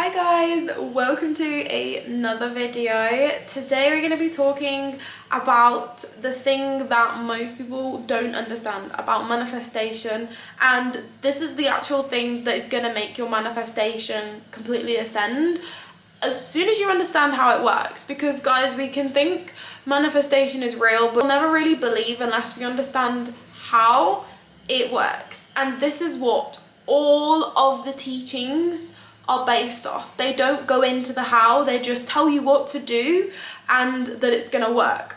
Hi guys, welcome to another video. Today we're going to be talking about the thing that most people don't understand about manifestation, and this is the actual thing that is going to make your manifestation completely ascend as soon as you understand how it works. Because guys, we can think manifestation is real, but we'll never really believe unless we understand how it works. And this is what all of the teachings are based off. They don't go into the how, they just tell you what to do and that it's gonna work,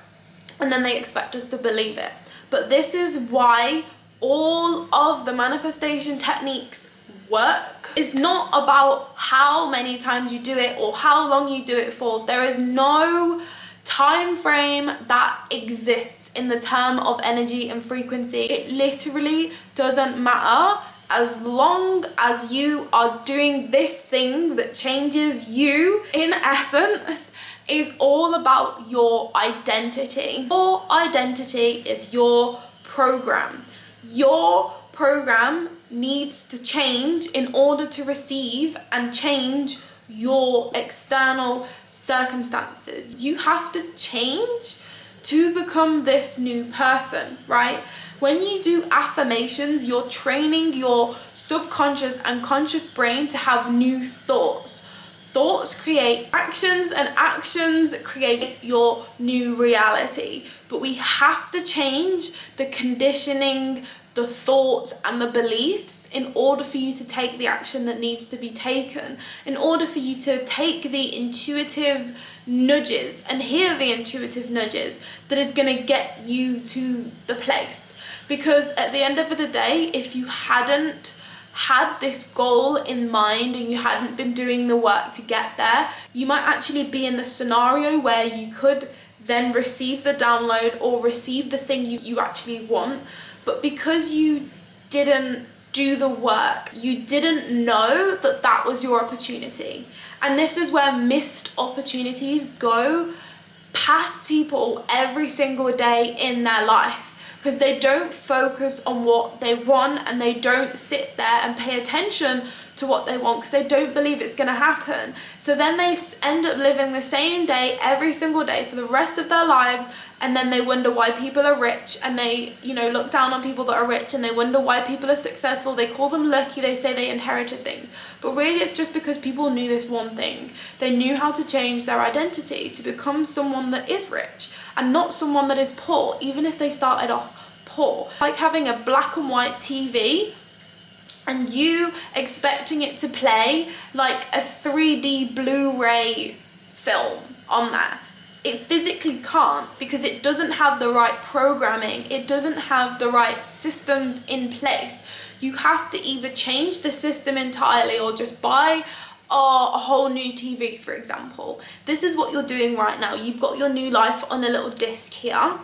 and then they expect us to believe it. But this is why all of the manifestation techniques work. It's not about how many times you do it or how long you do it for. There is no time frame that exists in the term of energy and frequency. It literally doesn't matter. As long as you are doing this thing that changes you, in essence, is all about your identity. Your identity is your program. Your program needs to change in order to receive and change your external circumstances. You have to change to become this new person, right? When you do affirmations, you're training your subconscious and conscious brain to have new thoughts. Thoughts create actions, and actions create your new reality. But we have to change the conditioning, the thoughts and the beliefs in order for you to take the action that needs to be taken, in order for you to take the intuitive nudges and hear the intuitive nudges that is going to get you to the place. Because at the end of the day, if you hadn't had this goal in mind and you hadn't been doing the work to get there, you might actually be in the scenario where you could then receive the download or receive the thing you actually want. But because you didn't do the work, you didn't know that that was your opportunity. And this is where missed opportunities go past people every single day in their life. Because they don't focus on what they want, and they don't sit there and pay attention to what they want because they don't believe it's going to happen. So then they end up living the same day every single day for the rest of their lives, and then they wonder why people are rich, and they, look down on people that are rich, and they wonder why people are successful. They call them lucky, they say they inherited things. But really it's just because people knew this one thing. They knew how to change their identity to become someone that is rich and not someone that is poor, even if they started off poor. Like having a black and white TV and you expecting it to play like a 3D Blu-ray film on there. It physically can't, because it doesn't have the right programming, it doesn't have the right systems in place. You have to either change the system entirely or just buy a whole new TV, for example. This is what you're doing right now. You've got your new life on a little disc here,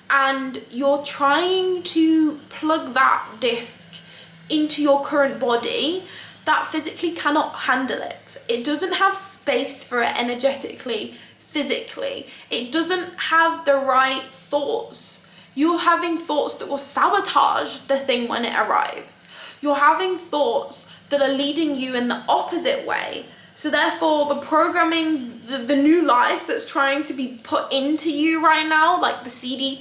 and you're trying to plug that disc into your current body that physically cannot handle it. It doesn't have space for it energetically, physically. It doesn't have the right thoughts. You're having thoughts that will sabotage the thing when it arrives. You're having thoughts that are leading you in the opposite way. So therefore the programming, the new life that's trying to be put into you right now, like the CD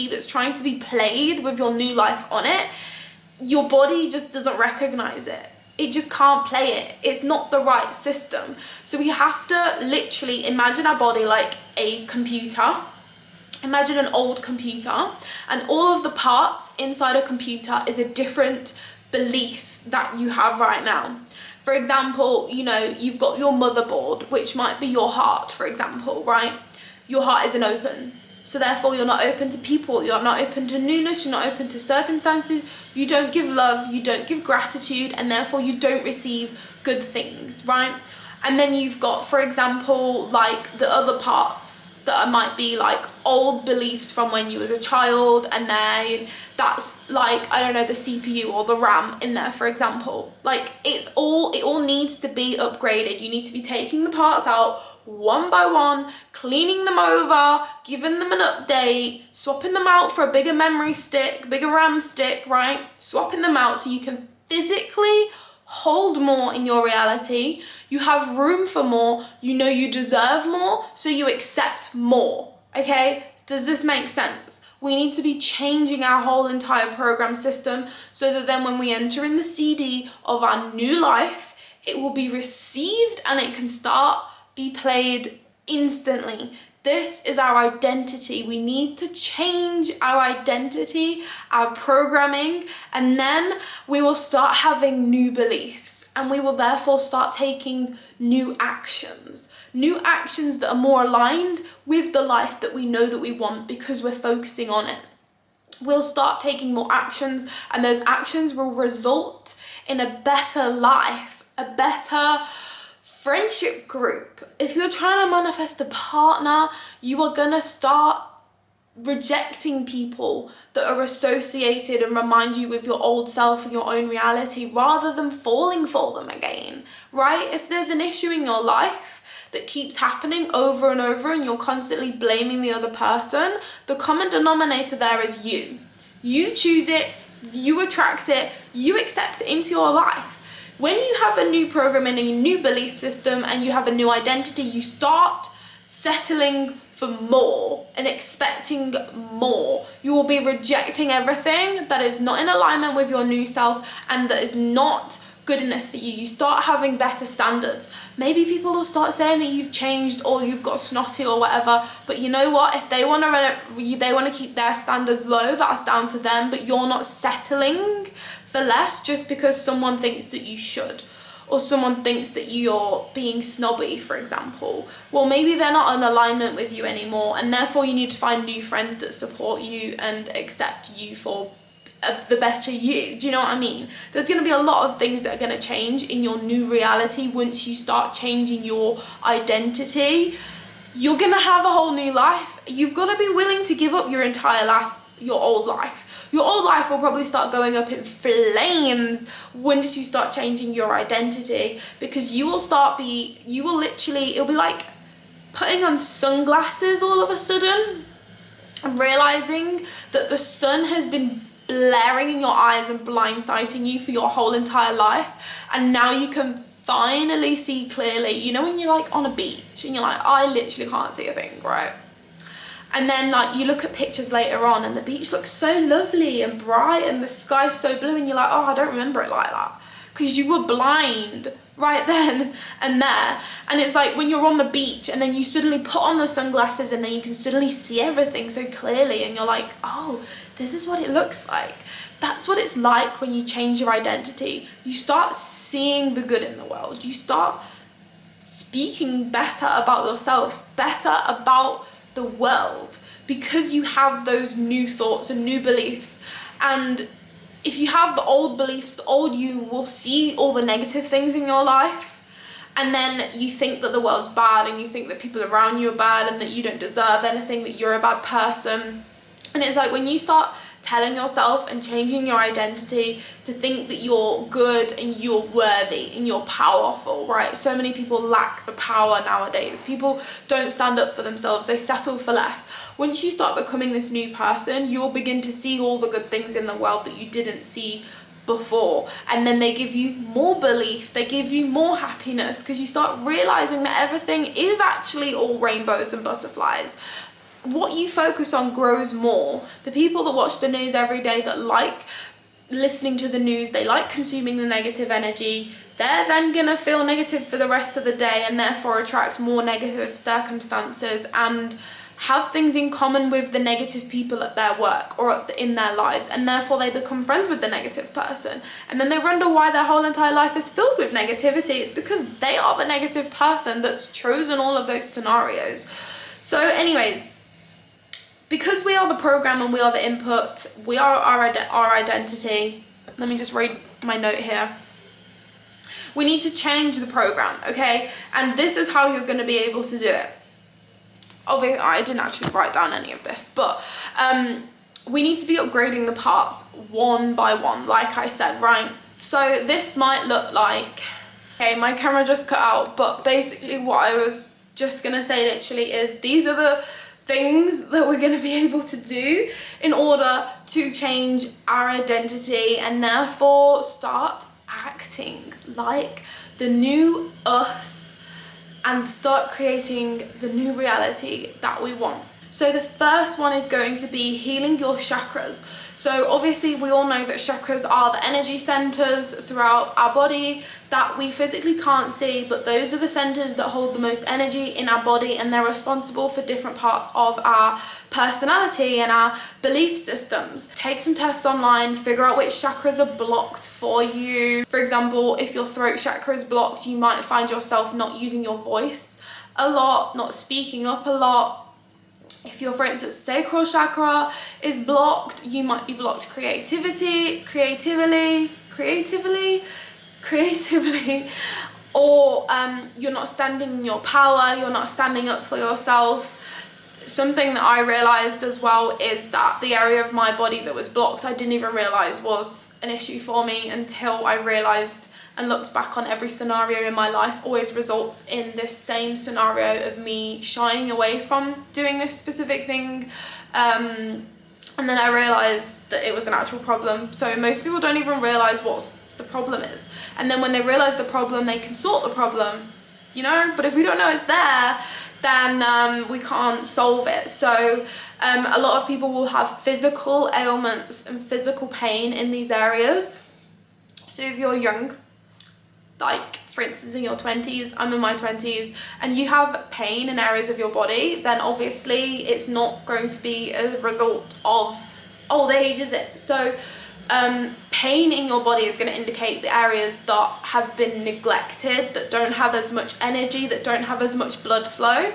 that's trying to be played with your new life on it, your body just doesn't recognize it. It just can't play it. It's not the right system. So we have to literally imagine our body like a computer. Imagine an old computer, and all of the parts inside a computer is a different belief that you have right now. For example, you've got your motherboard, which might be your heart, for example, right? Your heart isn't open. So therefore you're not open to people, you're not open to newness, you're not open to circumstances, you don't give love, you don't give gratitude, and therefore you don't receive good things, right? And then you've got, for example, like the other parts that might be like old beliefs from when you was a child, and then that's like, I don't know, the CPU or the RAM in there, for example. Like it all needs to be upgraded. You need to be taking the parts out one by one, cleaning them over, giving them an update, swapping them out for a bigger memory stick, bigger RAM stick, right? Swapping them out so you can physically hold more in your reality, you have room for more, you know you deserve more, so you accept more, okay? Does this make sense? We need to be changing our whole entire program system so that then when we enter in the CD of our new life, it will be received and it can be played instantly. This is our identity. We need to change our identity, our programming, and then we will start having new beliefs, and we will therefore start taking new actions that are more aligned with the life that we know that we want because we're focusing on it. We'll start taking more actions, and those actions will result in a better life, a better friendship group. If you're trying to manifest a partner, you are gonna start rejecting people that are associated and remind you with your old self and your own reality rather than falling for them again, right? If there's an issue in your life that keeps happening over and over and you're constantly blaming the other person, the common denominator there is you. You choose it, you attract it, you accept it into your life. When you have a new program and a new belief system and you have a new identity, you start settling for more and expecting more. You will be rejecting everything that is not in alignment with your new self and that is not good enough for you. You start having better standards. Maybe people will start saying that you've changed or you've got snotty or whatever, but you know what? If they want to keep their standards low, that's down to them, but you're not settling for less just because someone thinks that you should, or someone thinks that you're being snobby, for example. Well, maybe they're not in alignment with you anymore, and therefore you need to find new friends that support you and accept you for the better you. Do you know what I mean? There's going to be a lot of things that are going to change in your new reality once you start changing your identity. You're going to have a whole new life. You've got to be willing to give up your old life. Your old life will probably start going up in flames once you start changing your identity, because it'll be like putting on sunglasses all of a sudden and realizing that the sun has been blaring in your eyes and blindsiding you for your whole entire life, and now you can finally see clearly. You know when you're like on a beach and you're like, I literally can't see a thing, right? And then like you look at pictures later on and the beach looks so lovely and bright and the sky's so blue and you're like, oh, I don't remember it like that, because you were blind right then and there. And it's like when you're on the beach and then you suddenly put on the sunglasses and then you can suddenly see everything so clearly and you're like, oh, this is what it looks like. That's what it's like when you change your identity. You start seeing the good in the world. You start speaking better about yourself, better about the world, because you have those new thoughts and new beliefs. And if you have the old beliefs, the old you will see all the negative things in your life, and then you think that the world's bad and you think that people around you are bad and that you don't deserve anything, that you're a bad person. And it's like when you start telling yourself and changing your identity to think that you're good and you're worthy and you're powerful, right? So many people lack the power nowadays. People don't stand up for themselves, they settle for less. Once you start becoming this new person, you'll begin to see all the good things in the world that you didn't see before, and then they give you more belief, they give you more happiness, because you start realizing that everything is actually all rainbows and butterflies. What you focus on grows more. The people that watch the news every day, that like listening to the news, they like consuming the negative energy, they're then gonna feel negative for the rest of the day and therefore attract more negative circumstances and have things in common with the negative people at their work or in their lives, and therefore they become friends with the negative person, and then they wonder why their whole entire life is filled with negativity. It's because they are the negative person that's chosen all of those scenarios. So anyways, because we are the program and we are the input, we are our identity. Let me just read my note here. We need to change the program, okay? And this is how you're going to be able to do it. Obviously, I didn't actually write down any of this, but we need to be upgrading the parts one by one, like I said, right? So this might look like, okay, my camera just cut out, but basically what I was just going to say literally is these are the things that we're going to be able to do in order to change our identity and therefore start acting like the new us and start creating the new reality that we want. So the first one is going to be healing your chakras. So obviously we all know that chakras are the energy centers throughout our body that we physically can't see, but those are the centers that hold the most energy in our body, and they're responsible for different parts of our personality and our belief systems. Take some tests online, figure out which chakras are blocked for you. For example, if your throat chakra is blocked, you might find yourself not using your voice a lot, not speaking up a lot. If your, for instance, sacral chakra is blocked, you might be blocked creatively, or you're not standing in your power, you're not standing up for yourself. Something that I realized as well is that the area of my body that was blocked, I didn't even realize was an issue for me until I realized and looked back on every scenario in my life always results in this same scenario of me shying away from doing this specific thing. And then I realized that it was an actual problem. So most people don't even realize what the problem is. And then when they realize the problem, they can sort the problem, you know? But if we don't know it's there, then we can't solve it. So a lot of people will have physical ailments and physical pain in these areas. So if you're young, like for instance in your 20s, I'm in my 20s, and you have pain in areas of your body, then obviously it's not going to be a result of old age, is it? So pain in your body is going to indicate the areas that have been neglected, that don't have as much energy, that don't have as much blood flow,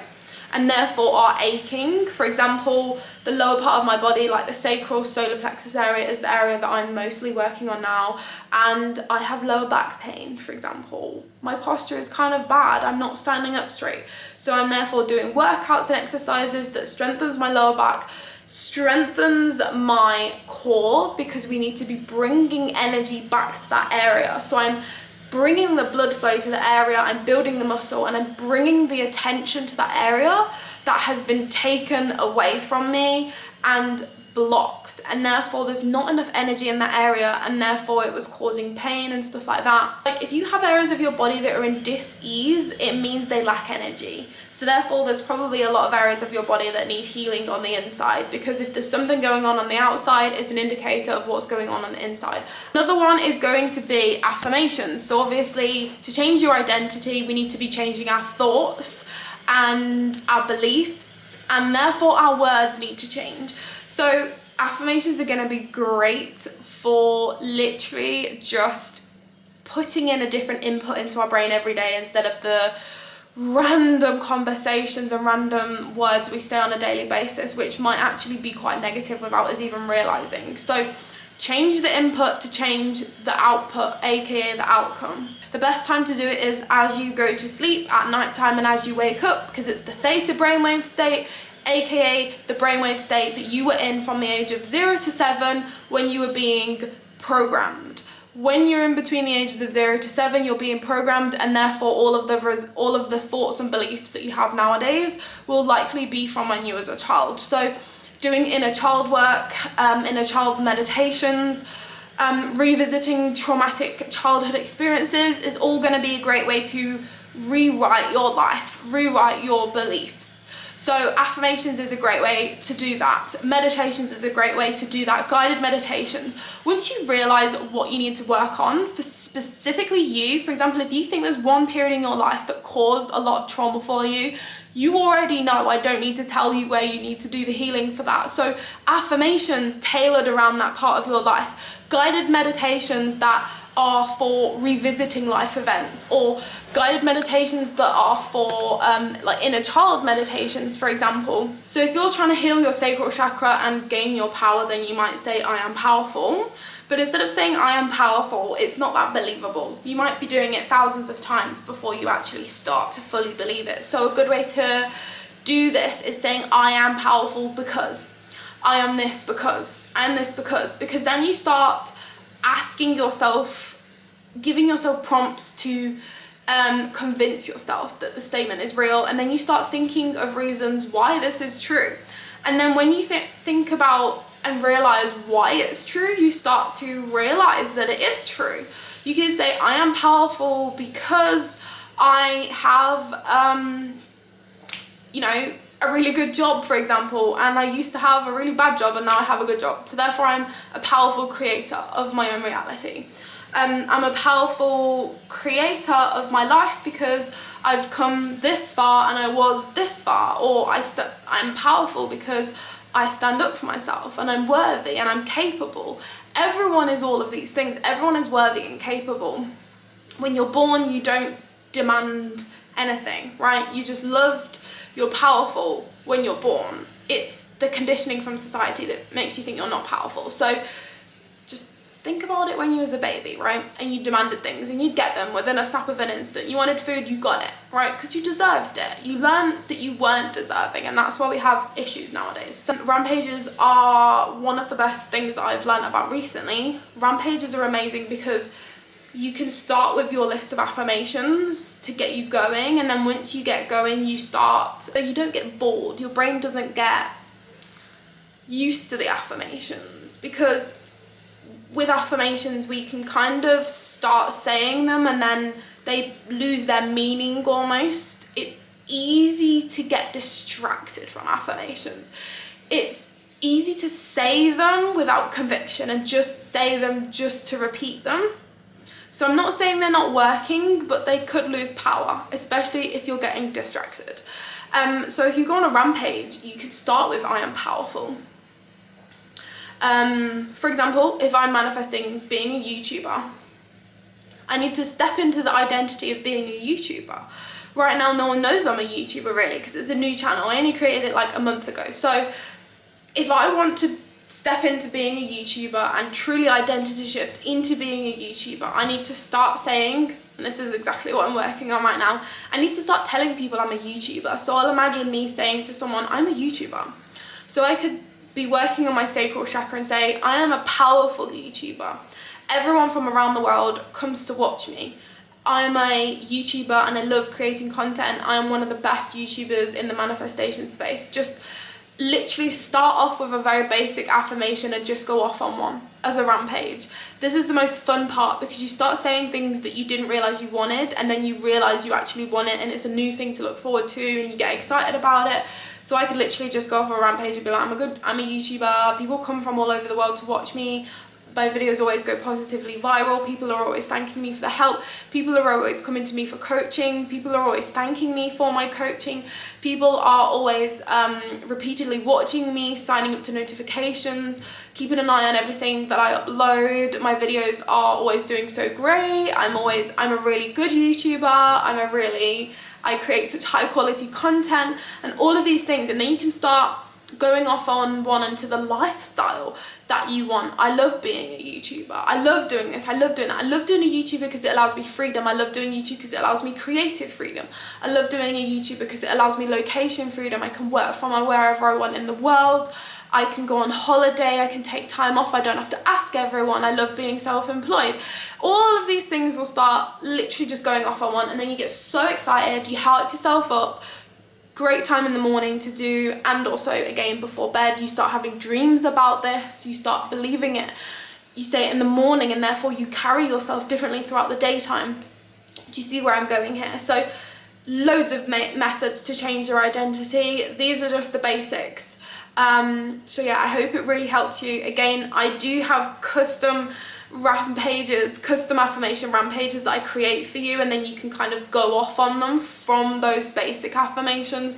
and therefore are aching. For example, the lower part of my body, like the sacral solar plexus area, is the area that I'm mostly working on now, and I have lower back pain, for example. My posture is kind of bad, I'm not standing up straight, so I'm therefore doing workouts and exercises that strengthens my lower back, strengthens my core, because we need to be bringing energy back to that area. So I'm bringing the blood flow to the area, I'm building the muscle, and I'm bringing the attention to that area that has been taken away from me and blocked, and therefore there's not enough energy in that area, and therefore it was causing pain and stuff like that. Like if you have areas of your body that are in dis-ease, it means they lack energy. So therefore there's probably a lot of areas of your body that need healing on the inside, because if there's something going on the outside, it's an indicator of what's going on the inside. Another one is going to be affirmations. So obviously to change your identity, we need to be changing our thoughts and our beliefs, and therefore our words need to change. So affirmations are going to be great for literally just putting in a different input into our brain every day, instead of the random conversations and random words we say on a daily basis, which might actually be quite negative without us even realizing. So change the input to change the output, aka the outcome. The best time to do it is as you go to sleep at night time and as you wake up, because it's the theta brainwave state, aka the brainwave state that you were in from the age of 0 to 7 when you were being programmed. When you're in between the ages of 0 to 7, you're being programmed, and therefore all of the thoughts and beliefs that you have nowadays will likely be from when you was a child. So doing inner child work, inner child meditations, revisiting traumatic childhood experiences is all going to be a great way to rewrite your life, rewrite your beliefs. So affirmations is a great way to do that. Meditations is a great way to do that. Guided meditations. Once you realize what you need to work on for specifically you, for example, if you think there's one period in your life that caused a lot of trauma for you, you already know, I don't need to tell you where you need to do the healing for that. So affirmations tailored around that part of your life. Guided meditations that are for revisiting life events, or guided meditations that are for like inner child meditations, for example. So if you're trying to heal your sacral chakra and gain your power, then you might say I am powerful, but instead of saying I am powerful, it's not that believable. You might be doing it thousands of times before you actually start to fully believe it. So a good way to do this is saying I am powerful because, I am this because, I am this because then you start asking yourself, giving yourself prompts to convince yourself that the statement is real, and then you start thinking of reasons why this is true. And then when you think about and realize why it's true, you start to realize that it is true. You can say, I am powerful because I have, you know, a really good job, for example, and I used to have a really bad job and now I have a good job. So therefore I'm a powerful creator of my own reality. I'm a powerful creator of my life because I've come this far and I was this far. Or I'm powerful because I stand up for myself and I'm worthy and I'm capable. Everyone is all of these things. Everyone is worthy and capable. When you're born, you don't demand anything, right? You just loved. You're powerful when you're born. It's the conditioning from society that makes you think you're not powerful. So just think about it when you was a baby, right? And you demanded things and you'd get them within a snap of an instant. You wanted food, you got it, right? Because you deserved it. You learned that you weren't deserving, and that's why we have issues nowadays. So rampages are one of the best things that I've learned about recently. Rampages are amazing because you can start with your list of affirmations to get you going, and then once you get going, you start, so you don't get bored. Your brain doesn't get used to the affirmations, because with affirmations we can kind of start saying them and then they lose their meaning almost. It's easy to get distracted from affirmations. It's easy to say them without conviction and just say them just to repeat them. So I'm not saying they're not working, but they could lose power, especially if you're getting distracted. So if you go on a rampage, you could start with I am powerful. For example, if I'm manifesting being a YouTuber, I need to step into the identity of being a YouTuber. Right now, no one knows I'm a YouTuber really, because it's a new channel. I only created it like a month ago. So if I want to step into being a YouTuber and truly identity shift into being a YouTuber, I need to start saying, and this is exactly what I'm working on right now, I need to start telling people I'm a YouTuber. So I'll imagine me saying to someone, I'm a YouTuber. So I could be working on my sacral chakra and say, I am a powerful YouTuber. Everyone from around the world comes to watch me. I'm a YouTuber and I love creating content. I am one of the best YouTubers in the manifestation space. Just literally start off with a very basic affirmation and just go off on one as a rampage. This is the most fun part, because you start saying things that you didn't realize you wanted, and then you realize you actually want it, and it's a new thing to look forward to and you get excited about it. So I could literally just go off a rampage and be like, I'm a YouTuber. People come from all over the world to watch me. My videos always go positively viral. People are always thanking me for the help. People are always coming to me for coaching. People are always thanking me for my coaching. People are always repeatedly watching me, signing up to notifications, keeping an eye on everything that I upload. My videos are always doing so great. I'm a really good YouTuber. I create such high quality content and all of these things. And then you can start going off on one into the lifestyle that you want. I love being a YouTuber. I love doing this. I love doing that. I love doing a YouTuber because it allows me freedom. I love doing YouTube because it allows me creative freedom. I love doing a YouTube because it allows me location freedom. I can work from wherever I want in the world. I can go on holiday. I can take time off. I don't have to ask everyone. I love being self-employed. All of these things will start literally just going off on one, and then you get so excited. You hype yourself up. Great time in the morning to do, and also again before bed. You start having dreams about this, you start believing it, you say it in the morning, and therefore you carry yourself differently throughout the daytime. Do you see where I'm going here? So loads of methods to change your identity. These are just the basics. So yeah, I hope it really helped you. Again, I do have custom rampages, custom affirmation rampages that I create for you, and then you can kind of go off on them from those basic affirmations,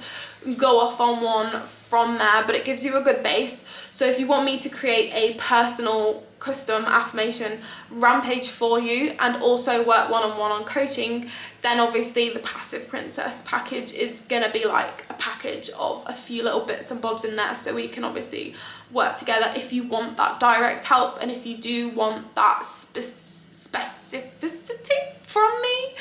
go off on one from there, but it gives you a good base. So if you want me to create a personal custom affirmation rampage for you and also work one-on-one on coaching, then obviously the Passive Princess package is gonna be like a package of a few little bits and bobs in there, so we can obviously work together if you want that direct help and if you do want that specificity from me.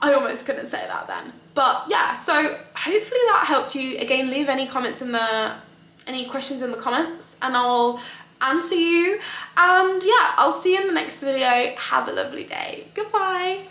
I almost couldn't say that then. But yeah, so hopefully that helped you. Again, leave any questions in the comments and I'll answer you. And yeah, I'll see you in the next video. Have a lovely day. Goodbye.